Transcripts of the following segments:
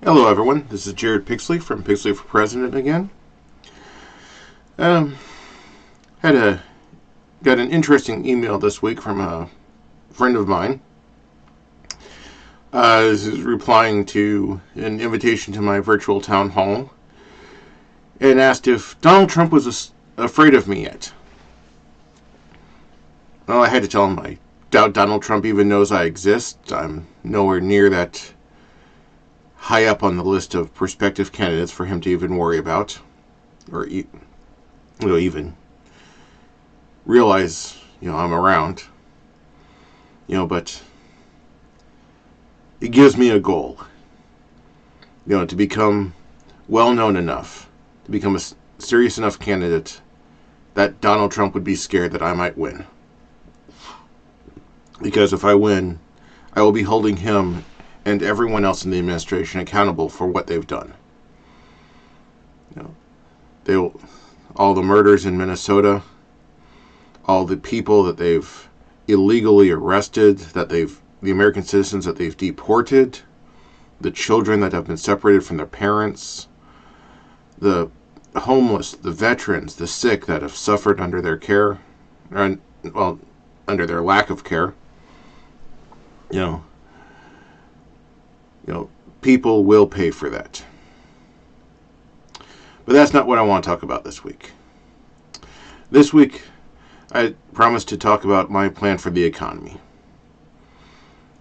Hello, everyone. This is Jared Pixley from Pixley for President again. Um, got an interesting email this week from a friend of mine. This is replying to an invitation to my virtual town hall, and asked if Donald Trump was afraid of me yet. Well, I had to tell him I doubt Donald Trump even knows I exist. I'm nowhere near that high up on the list of prospective candidates for him to even worry about, or even realize I'm around. But it gives me a goal. To become well known enough, to become a serious enough candidate that Donald Trump would be scared that I might win. Because if I win, I will be holding him and everyone else in the administration accountable for what they've done. All the murders in Minnesota, all the people that they've illegally arrested, the American citizens that they've deported, the children that have been separated from their parents, the homeless, the veterans, the sick that have suffered under their care, under their lack of care. People will pay for that. But that's not what I want to talk about this week. This week, I promised to talk about my plan for the economy.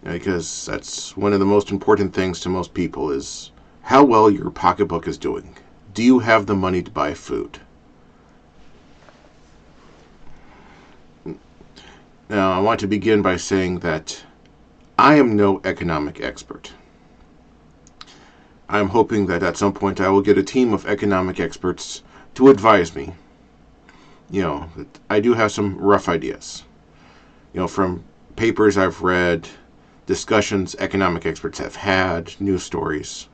Because that's one of the most important things to most people is how well your pocketbook is doing. Do you have the money to buy food? Now, I want to begin by saying that I am no economic expert. I'm hoping that at some point I will get a team of economic experts to advise me. I do have some rough ideas. From papers I've read, discussions economic experts have had, news stories.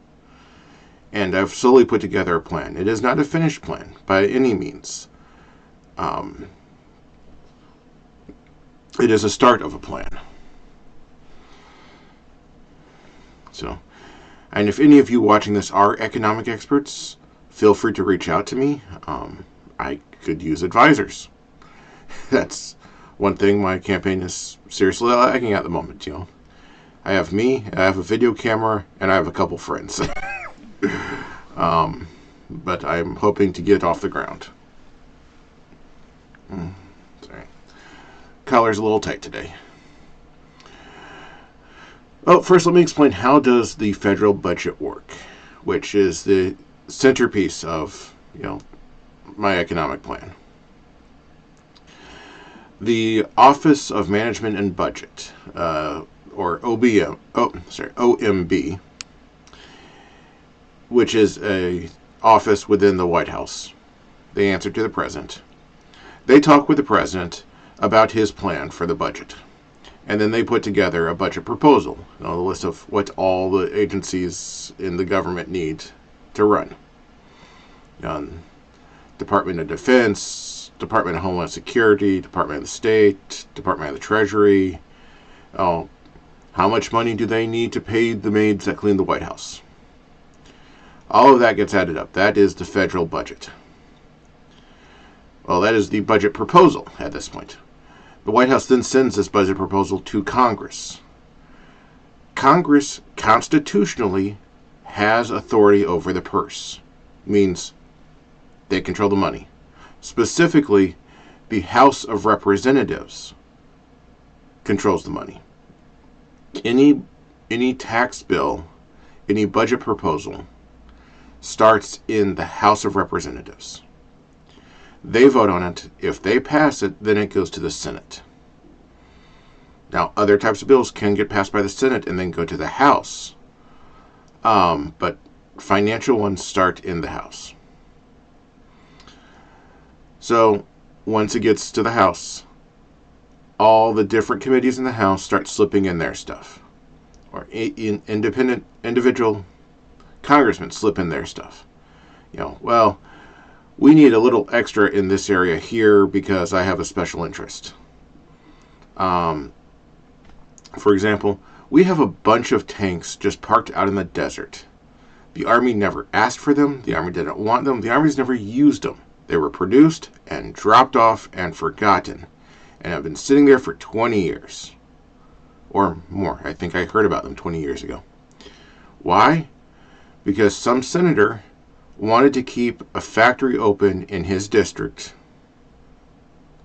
And I've slowly put together a plan. It is not a finished plan by any means. It is a start of a plan. And if any of you watching this are economic experts, feel free to reach out to me. I could use advisors. That's one thing my campaign is seriously lacking at the moment. I have me, I have a video camera, and I have a couple friends. But I'm hoping to get off the ground. Sorry. Collar's a little tight today. Well, first let me explain how does the federal budget work, which is the centerpiece of, my economic plan. The Office of Management and Budget, or OMB, which is a office within the White House. They answer to the president. They talk with the president about his plan for the budget. And then they put together a budget proposal, the list of what all the agencies in the government need to run. Department of Defense, Department of Homeland Security, Department of the State, Department of the Treasury. How much money do they need to pay the maids that clean the White House? All of that gets added up. That is the federal budget. Well, that is the budget proposal at this point. The White House then sends this budget proposal to Congress. Congress constitutionally has authority over the purse. Means they control the money. Specifically, the House of Representatives controls the money. Any tax bill, any budget proposal starts in the House of Representatives. They vote on it. If they pass it, then it goes to the Senate. Now, other types of bills can get passed by the Senate and then go to the House. But financial ones start in the House. So, once it gets to the House, all the different committees in the House start slipping in their stuff. Or individual congressmen slip in their stuff. We need a little extra in this area here because I have a special interest. For example, we have a bunch of tanks just parked out in the desert The Army never asked for them. The Army didn't want them. The Army's never used them. They were produced and dropped off and forgotten, and have been sitting there for 20 years. Or more. I think I heard about them 20 years ago. Why? Because some senator wanted to keep a factory open in his district.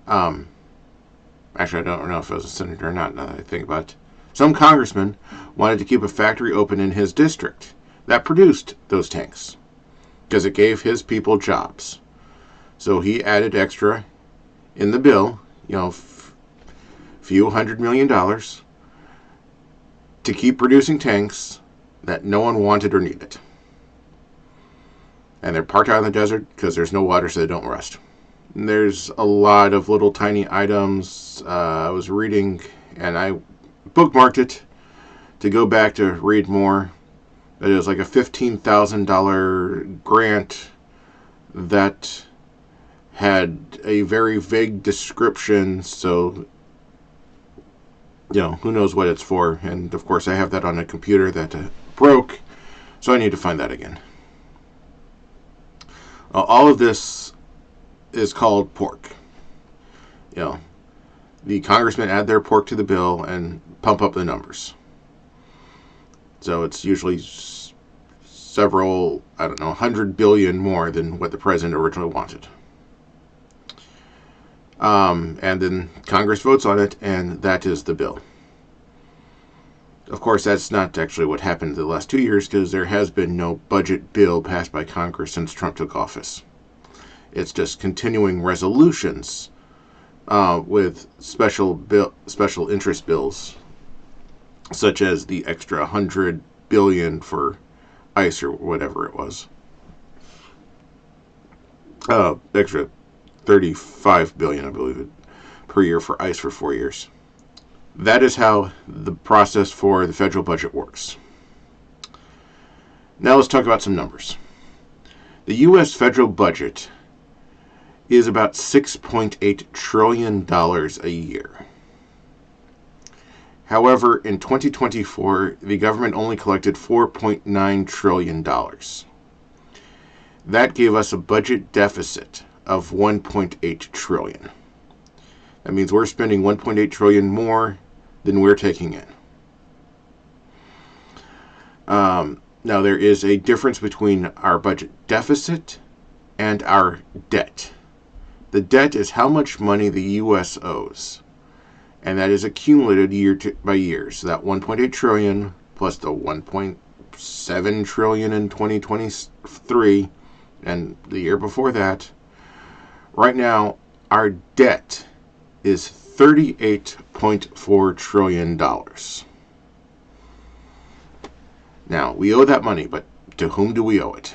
Actually, I don't know if it was a senator or not, now that I think about it. Some congressman wanted to keep a factory open in his district that produced those tanks because it gave his people jobs. So he added extra in the bill, few $100 million to keep producing tanks that no one wanted or needed. And they're parked out in the desert because there's no water, so they don't rust. And there's a lot of little tiny items. I was reading, and I bookmarked it to go back to read more. It was like a $15,000 grant that had a very vague description, so who knows what it's for. And of course I have that on a computer that broke, so I need to find that again. All of this is called pork. The congressmen add their pork to the bill and pump up the numbers. So it's usually several, 100 billion more than what the president originally wanted. And then Congress votes on it, and that is the bill. Of course, that's not actually what happened the last 2 years, because there has been no budget bill passed by Congress since Trump took office. It's just continuing resolutions with special interest bills, such as the extra $100 billion for ICE or whatever it was. Extra $35 billion, I believe, per year for ICE for 4 years. That is how the process for the federal budget works. Now let's talk about some numbers. The U.S. federal budget is about $6.8 trillion a year. However, in 2024, the government only collected $4.9 trillion. That gave us a budget deficit of $1.8 trillion. That means we're spending $1.8 trillion more than we're taking in. Now, there is a difference between our budget deficit and our debt. The debt is how much money the U.S. owes, and that is accumulated year by year. So that $1.8 trillion plus the $1.7 trillion in 2023 and the year before that. Right now, our debt is $38.4 trillion. Now, we owe that money, but to whom do we owe it?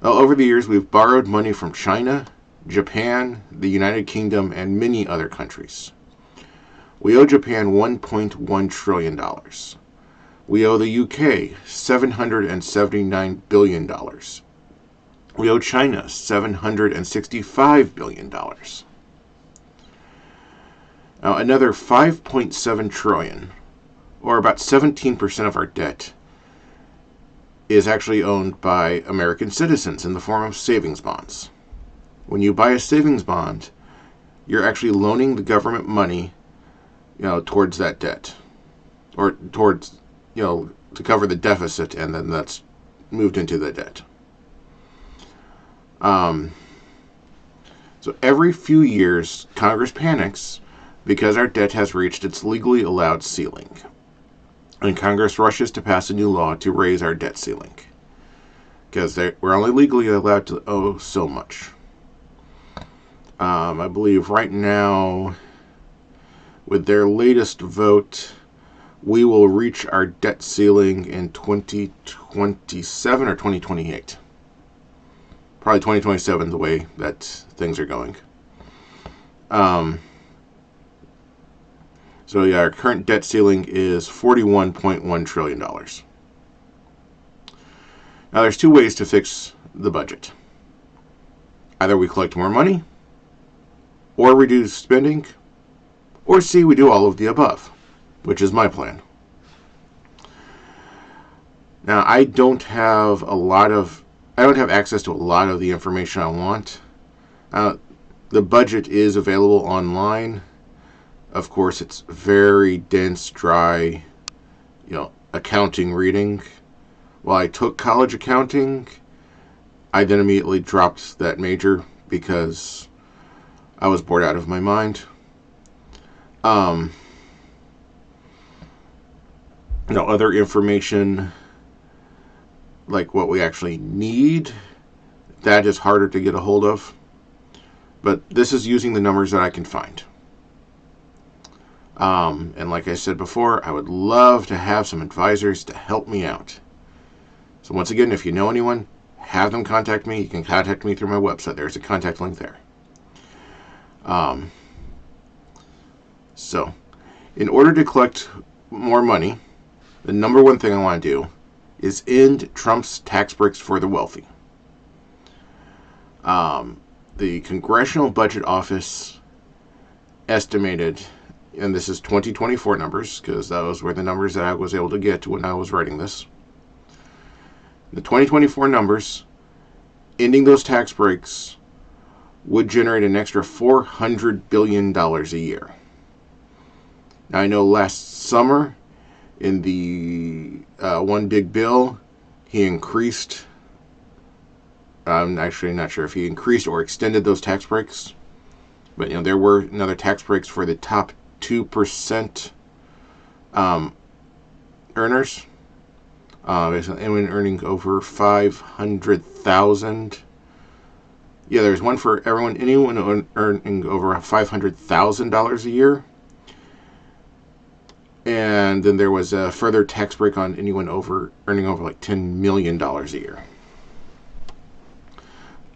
Well, over the years, we've borrowed money from China, Japan, the United Kingdom, and many other countries. We owe Japan $1.1 trillion. We owe the UK $779 billion. We owe China $765 billion. Now, another $5.7 trillion, or about 17% of our debt, is actually owned by American citizens in the form of savings bonds. When you buy a savings bond, you're actually loaning the government money, towards that debt, or towards, to cover the deficit, and then that's moved into the debt. So every few years, Congress panics because our debt has reached its legally allowed ceiling, and Congress rushes to pass a new law to raise our debt ceiling, because we're only legally allowed to owe so much. I believe right now, with their latest vote, we will reach our debt ceiling in 2027 or 2028. Probably 2027, the way that things are going. So yeah, our current debt ceiling is $41.1 trillion. Now, there's two ways to fix the budget. Either we collect more money, or reduce spending, or C, we do all of the above, which is my plan. Now, I don't have access to a lot of the information I want. The budget is available online. Of course, it's very dense, dry, accounting reading. While I took college accounting, I then immediately dropped that major because I was bored out of my mind. Other information like what we actually need, that is harder to get a hold of. But this is using the numbers that I can find. And like I said before, I would love to have some advisors to help me out. So once again, if you know anyone, have them contact me. You can contact me through my website. There's a contact link there. So, in order to collect more money, the number one thing I want to do is end Trump's tax breaks for the wealthy. The Congressional Budget Office estimated, and this is 2024 numbers, because those were the numbers that I was able to get when I was writing this. The 2024 numbers, ending those tax breaks, would generate an extra $400 billion a year. Now, I know last summer, in the one big bill, he increased, I'm actually not sure if he increased or extended those tax breaks, but there were another tax breaks for the top 2% earners. Anyone earning over $500,000. Yeah, there's one for anyone earning over $500,000 a year. And then there was a further tax break on anyone earning over like $10 million a year.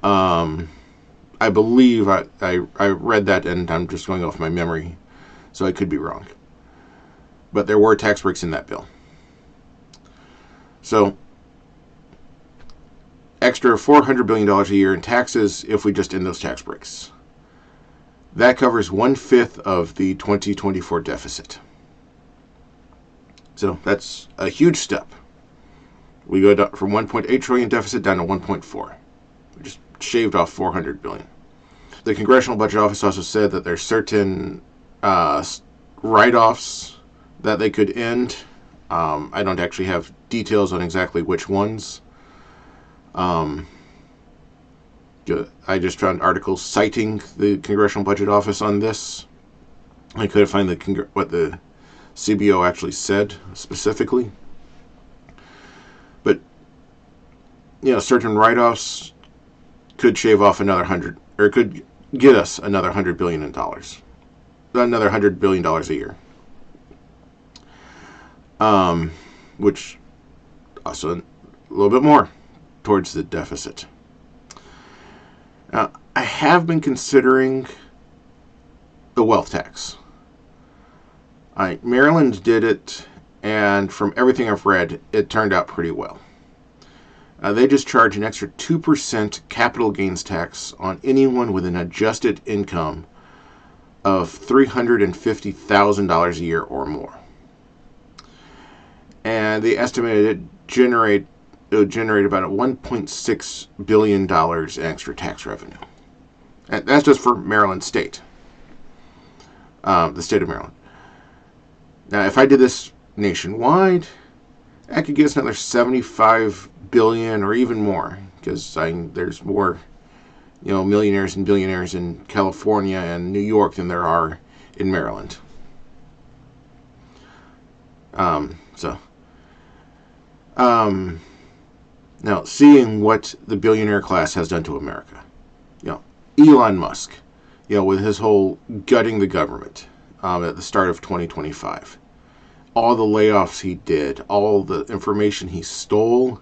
I believe I read that, and I'm just going off my memory, so I could be wrong. But there were tax breaks in that bill. So, extra $400 billion a year in taxes if we just end those tax breaks. That covers 1/5 of the 2024 deficit. So that's a huge step. We go from 1.8 trillion deficit down to 1.4. We just shaved off $400 billion. The Congressional Budget Office also said that there's certain write-offs that they could end. I don't actually have details on exactly which ones. I just found articles citing the Congressional Budget Office on this. I couldn't find what the CBO actually said specifically. But, certain write-offs could shave off another could get us another $100 billion in dollars. Another $100 billion a year. Which also a little bit more towards the deficit. Now, I have been considering the wealth tax. Maryland did it, and from everything I've read, it turned out pretty well. They just charge an extra 2% capital gains tax on anyone with an adjusted income of $350,000 a year or more. And they estimated it would generate about $1.6 billion in extra tax revenue. And that's just for Maryland State. The state of Maryland. Now, if I did this nationwide, I could get us another $75 billion or even more, because there's more, millionaires and billionaires in California and New York than there are in Maryland. Now, seeing what the billionaire class has done to America, Elon Musk, with his whole gutting the government at the start of 2025, all the layoffs he did, all the information he stole,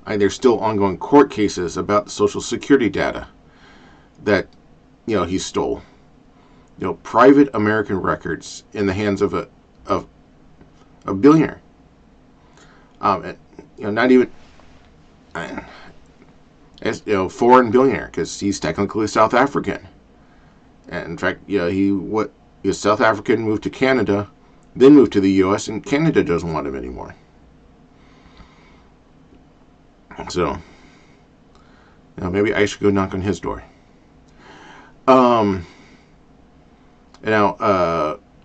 there's still ongoing court cases about the Social Security data that, he stole. Private American records in the hands of a billionaire. Not even as foreign billionaire, because he's technically South African. And in fact, he was South African, moved to Canada, then moved to the U.S., and Canada doesn't want him anymore. So, maybe I should go knock on his door. Now,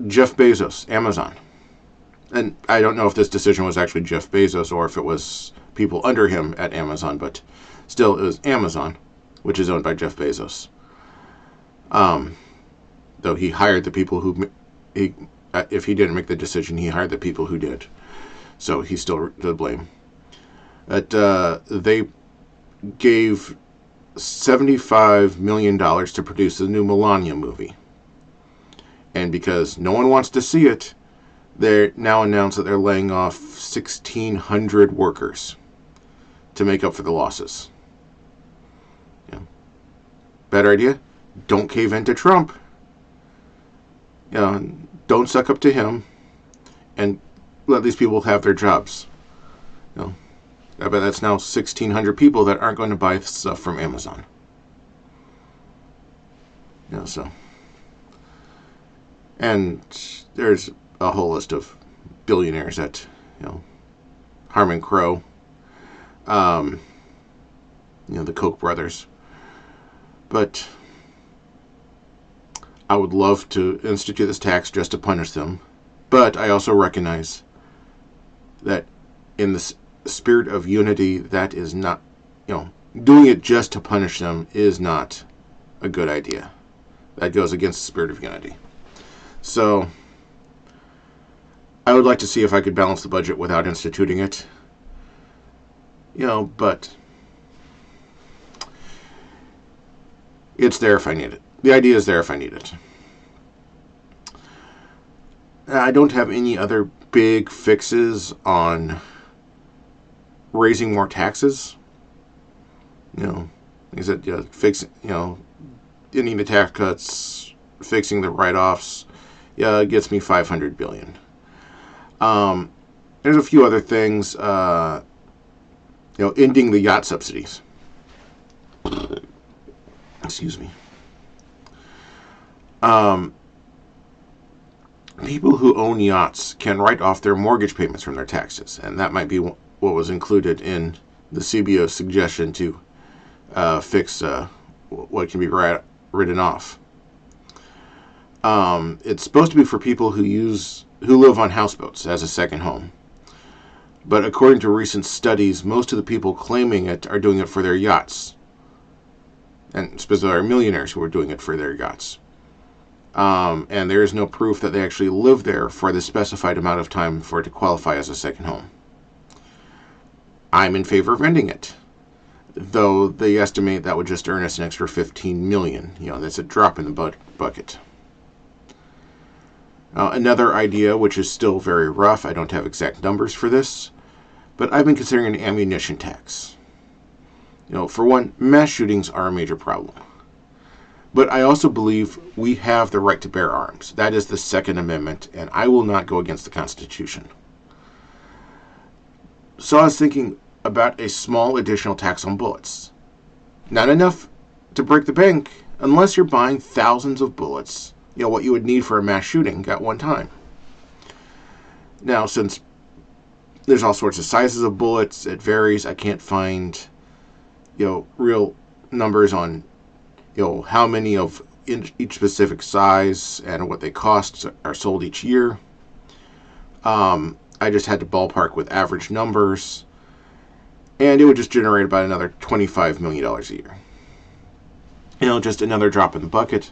Jeff Bezos, Amazon. And I don't know if this decision was actually Jeff Bezos or if it was people under him at Amazon, but still, it was Amazon, which is owned by Jeff Bezos. Though he hired the people who, if he didn't make the decision, he hired the people who did. So he's still to blame. But they gave $75 million to produce the new Millennium movie. And because no one wants to see it, they now announced that they're laying off 1,600 workers to make up for the losses. Better idea? Don't cave in to Trump. Don't suck up to him, and let these people have their jobs. I bet that's now 1,600 people that aren't going to buy stuff from Amazon. So. And there's a whole list of billionaires that, Harmon Crow, the Koch brothers. But I would love to institute this tax just to punish them. But I also recognize that in the spirit of unity, that is not, doing it just to punish them is not a good idea. That goes against the spirit of unity. So I would like to see if I could balance the budget without instituting it. But it's there if I need it. The idea is there if I need it. I don't have any other big fixes on raising more taxes. Like I said, ending the tax cuts, fixing the write-offs, it gets me $500 billion. There's a few other things. Ending the yacht subsidies. Excuse me. People who own yachts can write off their mortgage payments from their taxes, and that might be what was included in the CBO's suggestion to fix what can be written off. It's supposed to be for people who live on houseboats as a second home. But according to recent studies, most of the people claiming it are doing it for their yachts. And specifically are millionaires who are doing it for their yachts. And there is no proof that they actually live there for the specified amount of time for it to qualify as a second home. I'm in favor of ending it. Though they estimate that would just earn us an extra $15 million. That's a drop in the bucket. Another idea, which is still very rough, I don't have exact numbers for this, but I've been considering an ammunition tax. For one, mass shootings are a major problem. But I also believe we have the right to bear arms. That is the Second Amendment, and I will not go against the Constitution. So I was thinking about a small additional tax on bullets. Not enough to break the bank, unless you're buying thousands of bullets, what you would need for a mass shooting at one time. Now, since there's all sorts of sizes of bullets, it varies. I can't find, real numbers on, how many of each specific size and what they cost are sold each year. I just had to ballpark with average numbers, and it would just generate about another $25 million a year. Just another drop in the bucket.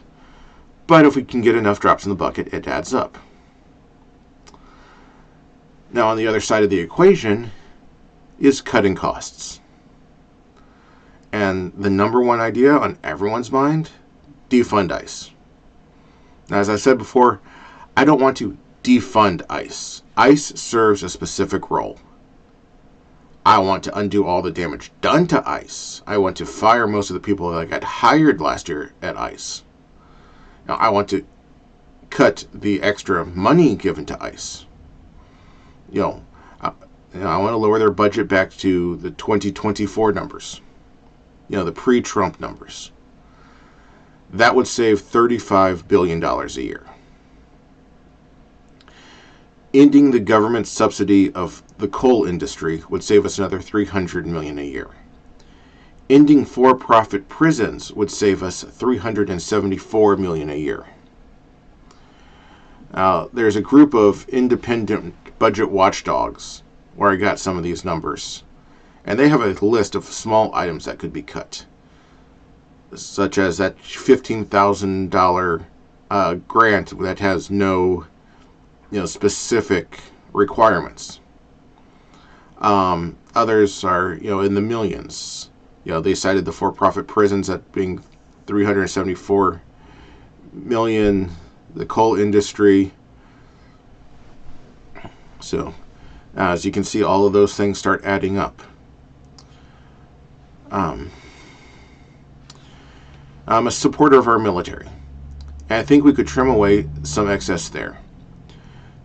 But if we can get enough drops in the bucket, it adds up. Now, on the other side of the equation is cutting costs. And the number one idea on everyone's mind, defund ICE. Now, as I said before, I don't want to defund ICE. ICE serves a specific role. I want to undo all the damage done to ICE. I want to fire most of the people that got hired last year at ICE. Now, I want to cut the extra money given to ICE. I want to lower their budget back to the 2024 numbers. The pre-Trump numbers. That would save $35 billion a year. Ending the government subsidy of the coal industry would save us another $300 million a year. Ending for-profit prisons would save us $374 million a year. There's a group of independent budget watchdogs where I got some of these numbers, and they have a list of small items that could be cut, such as that $15,000 grant that has no specific requirements. Others are in the millions. They cited the for-profit prisons at being $374 million, the coal industry. So as you can see, all of those things start adding up. I'm a supporter of our military, and I think we could trim away some excess there.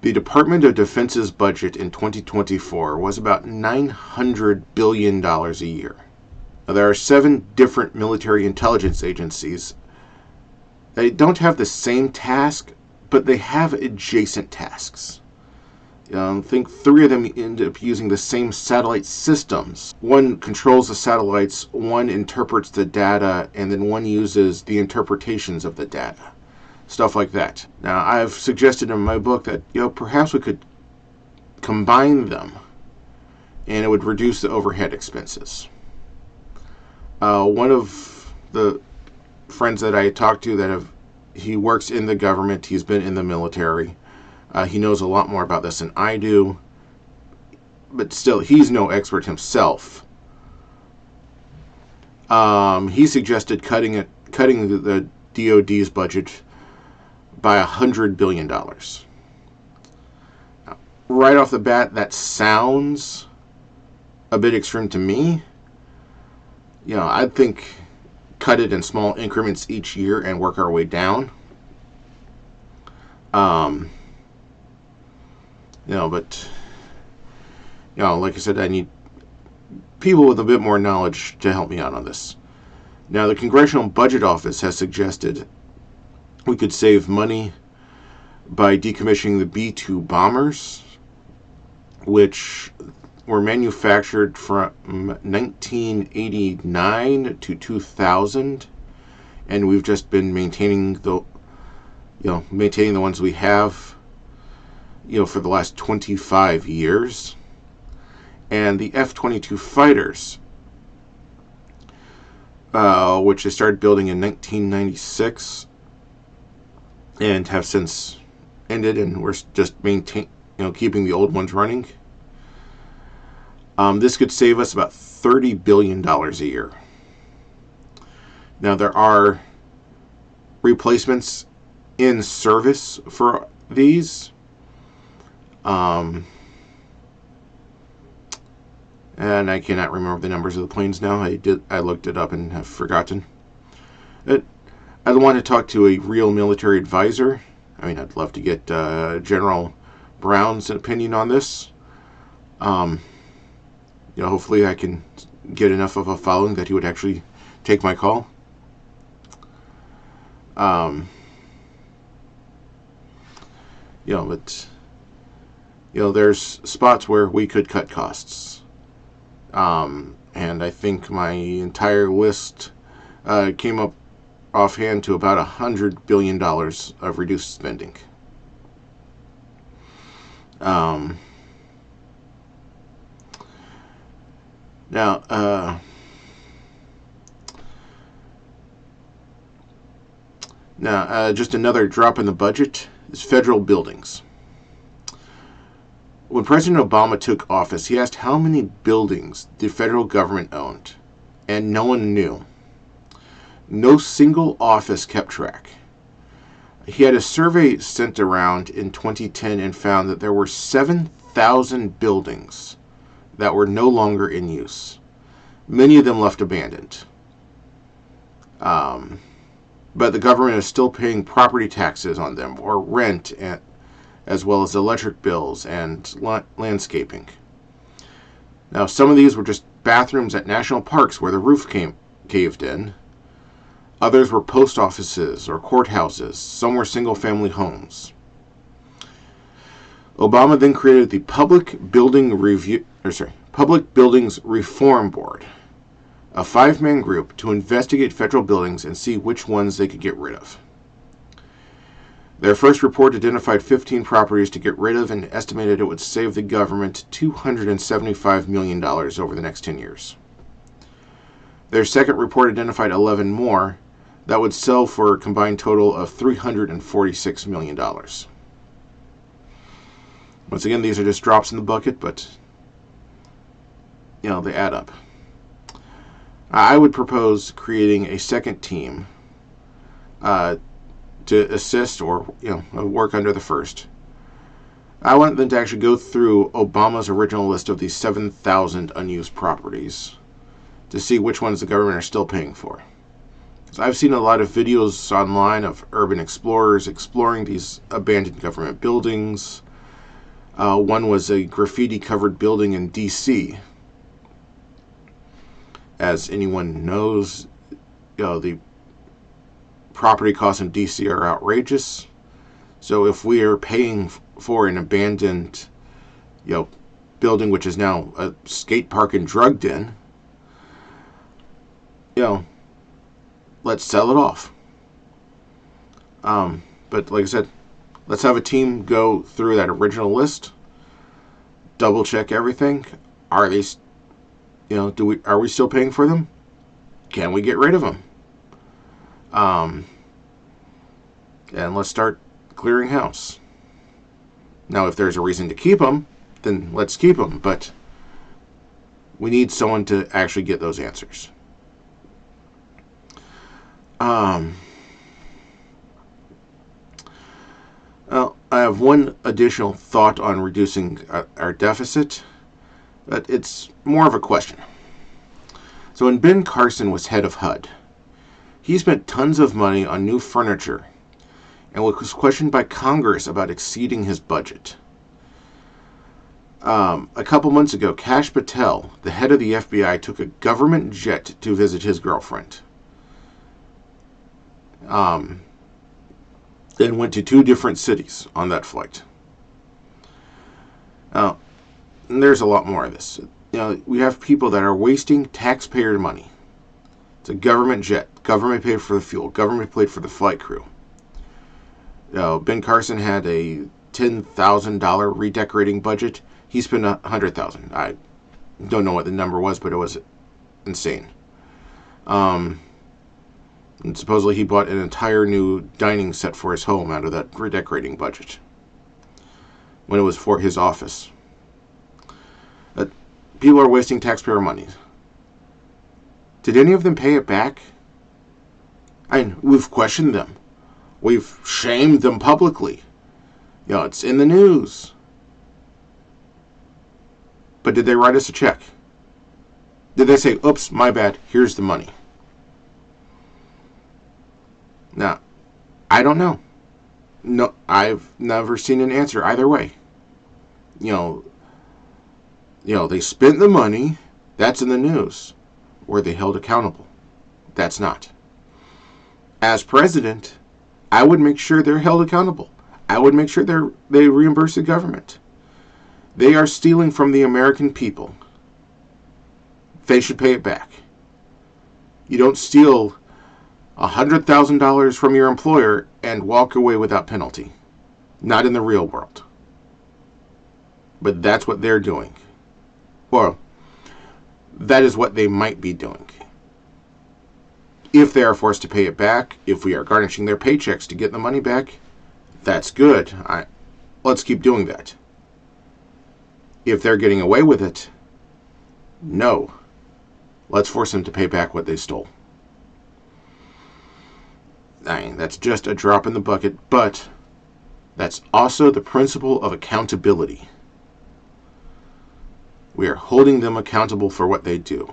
The Department of Defense's budget in 2024 was about $900 billion a year. Now, there are 7 different military intelligence agencies. They don't have the same task, but they have adjacent tasks. I think 3 of them end up using the same satellite systems. One controls the satellites, one interprets the data, and then one uses the interpretations of the data. Stuff like that. Now, I've suggested in my book that perhaps we could combine them, and it would reduce the overhead expenses. One of the friends that I talked to he works in the government. He's been in the military. He knows a lot more about this than I do, but still, he's no expert himself. He suggested cutting the DoD's budget by $100 billion. Now, right off the bat, that sounds a bit extreme to me. I think cut it in small increments each year and work our way down. But like I said, I need people with a bit more knowledge to help me out on this. Now, the Congressional Budget Office has suggested we could save money by decommissioning the B-2 bombers, which were manufactured from 1989 to 2000, and we've just been maintaining the ones we have, for the last 25 years. And the F-22 fighters, which they started building in 1996 and have since ended, and we're just keeping the old ones running. This could save us about $30 billion a year. Now, there are replacements in service for these. And I cannot remember the numbers of the planes now. I looked it up and have forgotten. I'd want to talk to a real military advisor. I'd love to get General Brown's opinion on this. Hopefully I can get enough of a following that he would actually take my call. There's spots where we could cut costs. And I think my entire list came up offhand to about $100 billion of reduced spending. Just another drop in the budget is federal buildings. When President Obama took office, he asked how many buildings the federal government owned, and no one knew. No single office kept track. He had a survey sent around in 2010 and found that there were 7,000 buildings that were no longer in use. Many of them left abandoned. But the government is still paying property taxes on them, or rent, as well as electric bills and landscaping. Now, some of these were just bathrooms at national parks where the roof caved in. Others were post offices or courthouses. Some were single-family homes. Obama then created the Public Buildings Reform Board, a 5-man group to investigate federal buildings and see which ones they could get rid of. Their first report identified 15 properties to get rid of and estimated it would save the government $275 million over the next 10 years. Their second report identified 11 more that would sell for a combined total of $346 million. Once again, these are just drops in the bucket, but they add up. I would propose creating a second team to assist or work under the first. I want them to actually go through Obama's original list of these 7,000 unused properties to see which ones the government are still paying for. So I've seen a lot of videos online of urban explorers exploring these abandoned government buildings. One was a graffiti-covered building in D.C. As anyone knows, the property costs in D.C. are outrageous. So if we are paying for an abandoned, building which is now a skate park and drug den, let's sell it off. But like I said, let's have a team go through that original list, double check everything. Are they, are we still paying for them? Can we get rid of them? And let's start clearing house. Now, if there's a reason to keep them, then let's keep them. But we need someone to actually get those answers. Well, I have one additional thought on reducing our deficit, but it's more of a question. So when Ben Carson was head of HUD, he spent tons of money on new furniture and was questioned by Congress about exceeding his budget. A couple months ago, Kash Patel, the head of the FBI, took a government jet to visit his girlfriend. Then went to 2 different cities on that flight. Now, there's a lot more of this. We have people that are wasting taxpayer money. It's a government jet. Government paid for the fuel. Government paid for the flight crew. Ben Carson had a $10,000 redecorating budget. He spent $100,000. I don't know what the number was, but it was insane. And supposedly he bought an entire new dining set for his home out of that redecorating budget when it was for his office. But people are wasting taxpayer money. Did any of them pay it back? We've questioned them. We've shamed them publicly. It's in the news. But did they write us a check? Did they say, oops, my bad, here's the money? Now, I don't know. No, I've never seen an answer either way. They spent the money. That's in the news. Were they held accountable? That's not. As president, I would make sure they're held accountable. I would make sure they reimburse the government. They are stealing from the American people. They should pay it back. You don't steal $100,000 from your employer and walk away without penalty. Not in the real world. But that's what they're doing. Well, that is what they might be doing. If they are forced to pay it back, if we are garnishing their paychecks to get the money back, that's good. Let's keep doing that. If they're getting away with it, no. Let's force them to pay back what they stole. That's just a drop in the bucket, but that's also the principle of accountability. We are holding them accountable for what they do.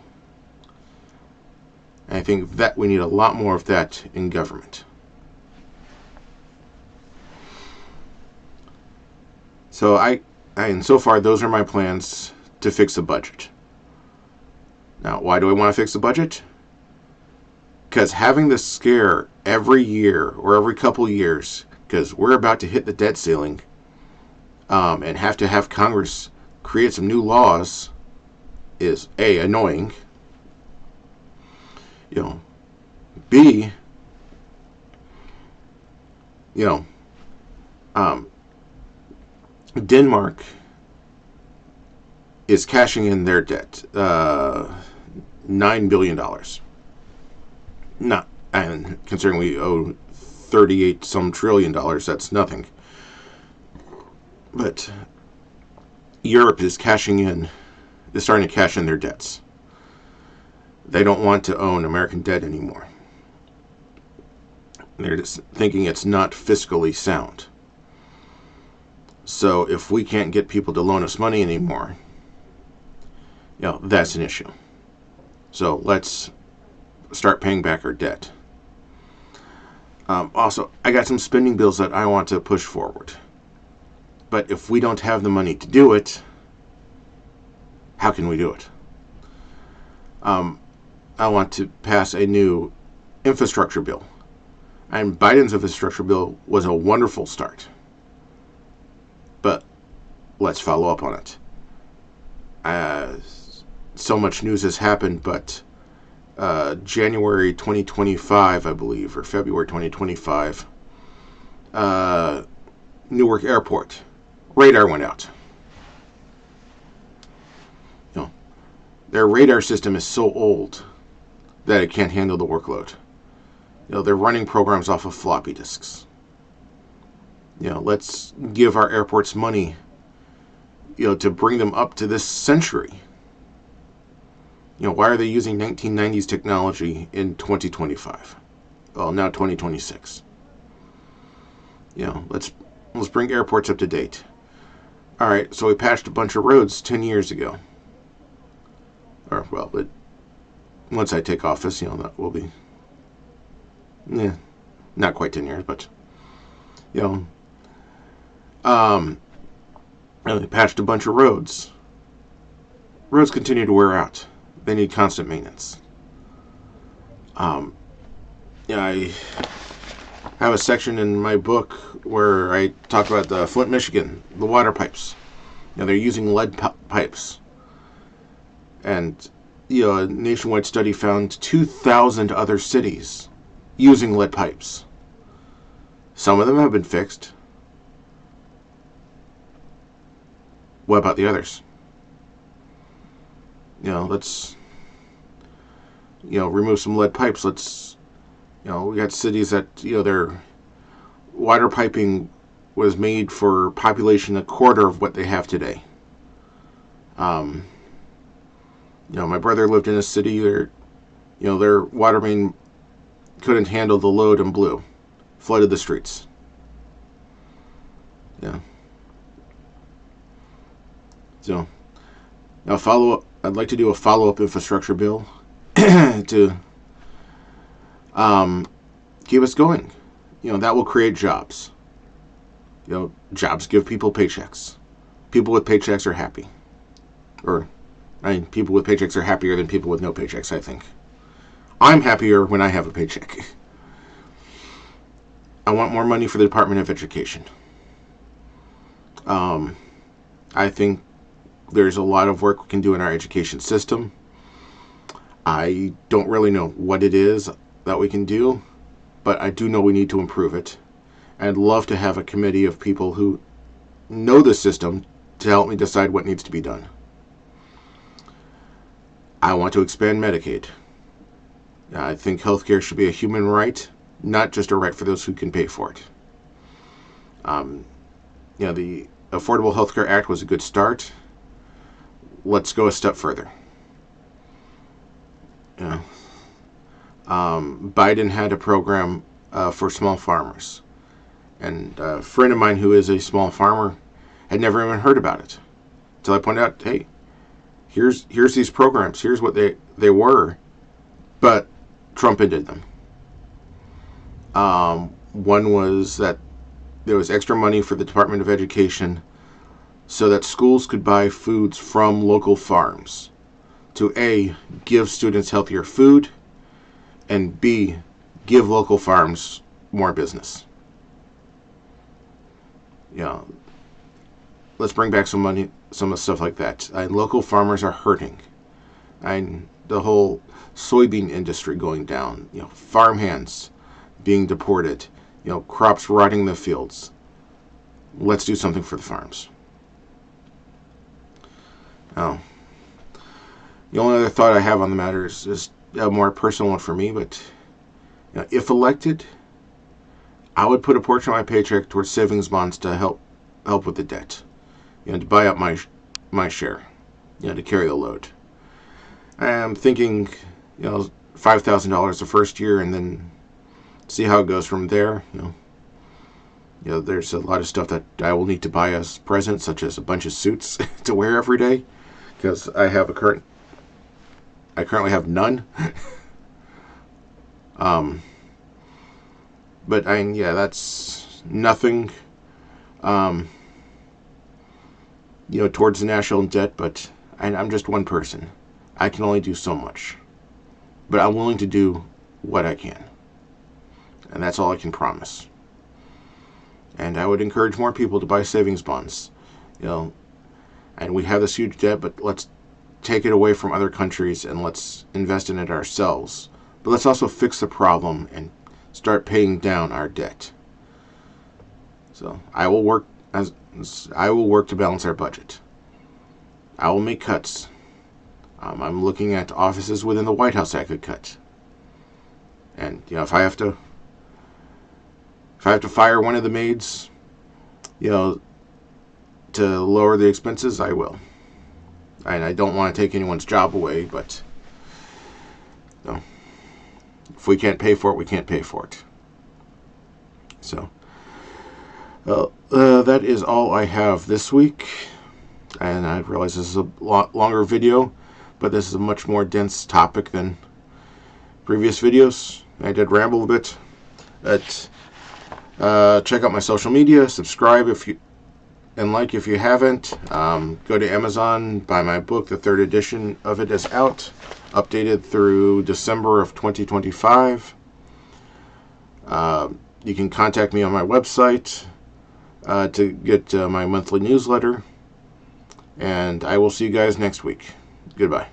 And I think that we need a lot more of that in government. So so far, those are my plans to fix the budget. Now, why do I want to fix the budget? Because having this scare every year or every couple years, because we're about to hit the debt ceiling, and have to have Congress create some new laws is A, annoying, B, Denmark is cashing in their debt, $9 billion. Not, and considering we owe 38 some trillion dollars, that's nothing. But Europe is starting to cash in their debts. They don't want to own American debt anymore. They're just thinking it's not fiscally sound. So if we can't get people to loan us money anymore, that's an issue. So let's start paying back our debt. Also, I got some spending bills that I want to push forward. But if we don't have the money to do it, how can we do it? I want to pass a new infrastructure bill. And Biden's infrastructure bill was a wonderful start. But let's follow up on it. So much news has happened, but January 2025, I believe, or February 2025, Newark Airport, radar went out. Their radar system is so old that it can't handle the workload. They're running programs off of floppy disks. Let's give our airports money, to bring them up to this century. Why are they using 1990s technology in 2025? Well, now 2026. Let's bring airports up to date. All right, so we patched a bunch of roads 10 years ago. But once I take office, that will be, not quite 10 years, but, they patched a bunch of roads. Roads continue to wear out. They need constant maintenance. I have a section in my book where I talk about the Flint, Michigan, the water pipes. They're using lead pipes. And, a nationwide study found 2,000 other cities using lead pipes. Some of them have been fixed. What about the others? Let's, remove some lead pipes. Let's, we got cities that, their water piping was made for population a quarter of what they have today. My brother lived in a city where, their water main couldn't handle the load and blew, flooded the streets. So, now I'd like to do a follow-up infrastructure bill to keep us going. That will create jobs. Jobs give people paychecks. People with paychecks are happy. People with paychecks are happier than people with no paychecks, I think. I'm happier when I have a paycheck. I want more money for the Department of Education. I think there's a lot of work we can do in our education system. I don't really know what it is that we can do, but I do know we need to improve it. I'd love to have a committee of people who know the system to help me decide what needs to be done. I want to expand Medicaid. I think healthcare should be a human right, not just a right for those who can pay for it. The Affordable Health Care Act was a good start. Let's go a step further. Biden had a program for small farmers. And a friend of mine who is a small farmer had never even heard about it. Until I pointed out, hey, here's these programs. Here's what they were. But Trump ended them. One was that there was extra money for the Department of Education so that schools could buy foods from local farms to A, give students healthier food, and B, give local farms more business. let's bring back some money, some stuff like that. And local farmers are hurting. And the whole soybean industry going down. Farmhands being deported. Crops rotting in the fields. Let's do something for the farms. Oh. The only other thought I have on the matter is a more personal one for me, but if elected, I would put a portion of my paycheck towards savings bonds to help with the debt. To buy up my share. To carry the load. I'm thinking, $5,000 the first year, and then see how it goes from there. There's a lot of stuff that I will need to buy as presents, such as a bunch of suits to wear every day, because I currently have none. But that's nothing. Towards the national debt, but I'm just one person. I can only do so much. But I'm willing to do what I can. And that's all I can promise. And I would encourage more people to buy savings bonds. And we have this huge debt, but let's take it away from other countries and let's invest in it ourselves. But let's also fix the problem and start paying down our debt. So I will work to balance our budget. I will make cuts. I'm looking at offices within the White House I could cut. And if I have to fire one of the maids, to lower the expenses, I will. And I don't want to take anyone's job away, but if we can't pay for it, we can't pay for it. So that is all I have this week. And I realize this is a lot longer video, but this is a much more dense topic than previous videos. I did ramble a bit. But check out my social media. Subscribe if you haven't. Go to Amazon, buy my book. The 3rd edition of it is out, updated through December of 2025. You can contact me on my website to get my monthly newsletter. And I will see you guys next week. Goodbye.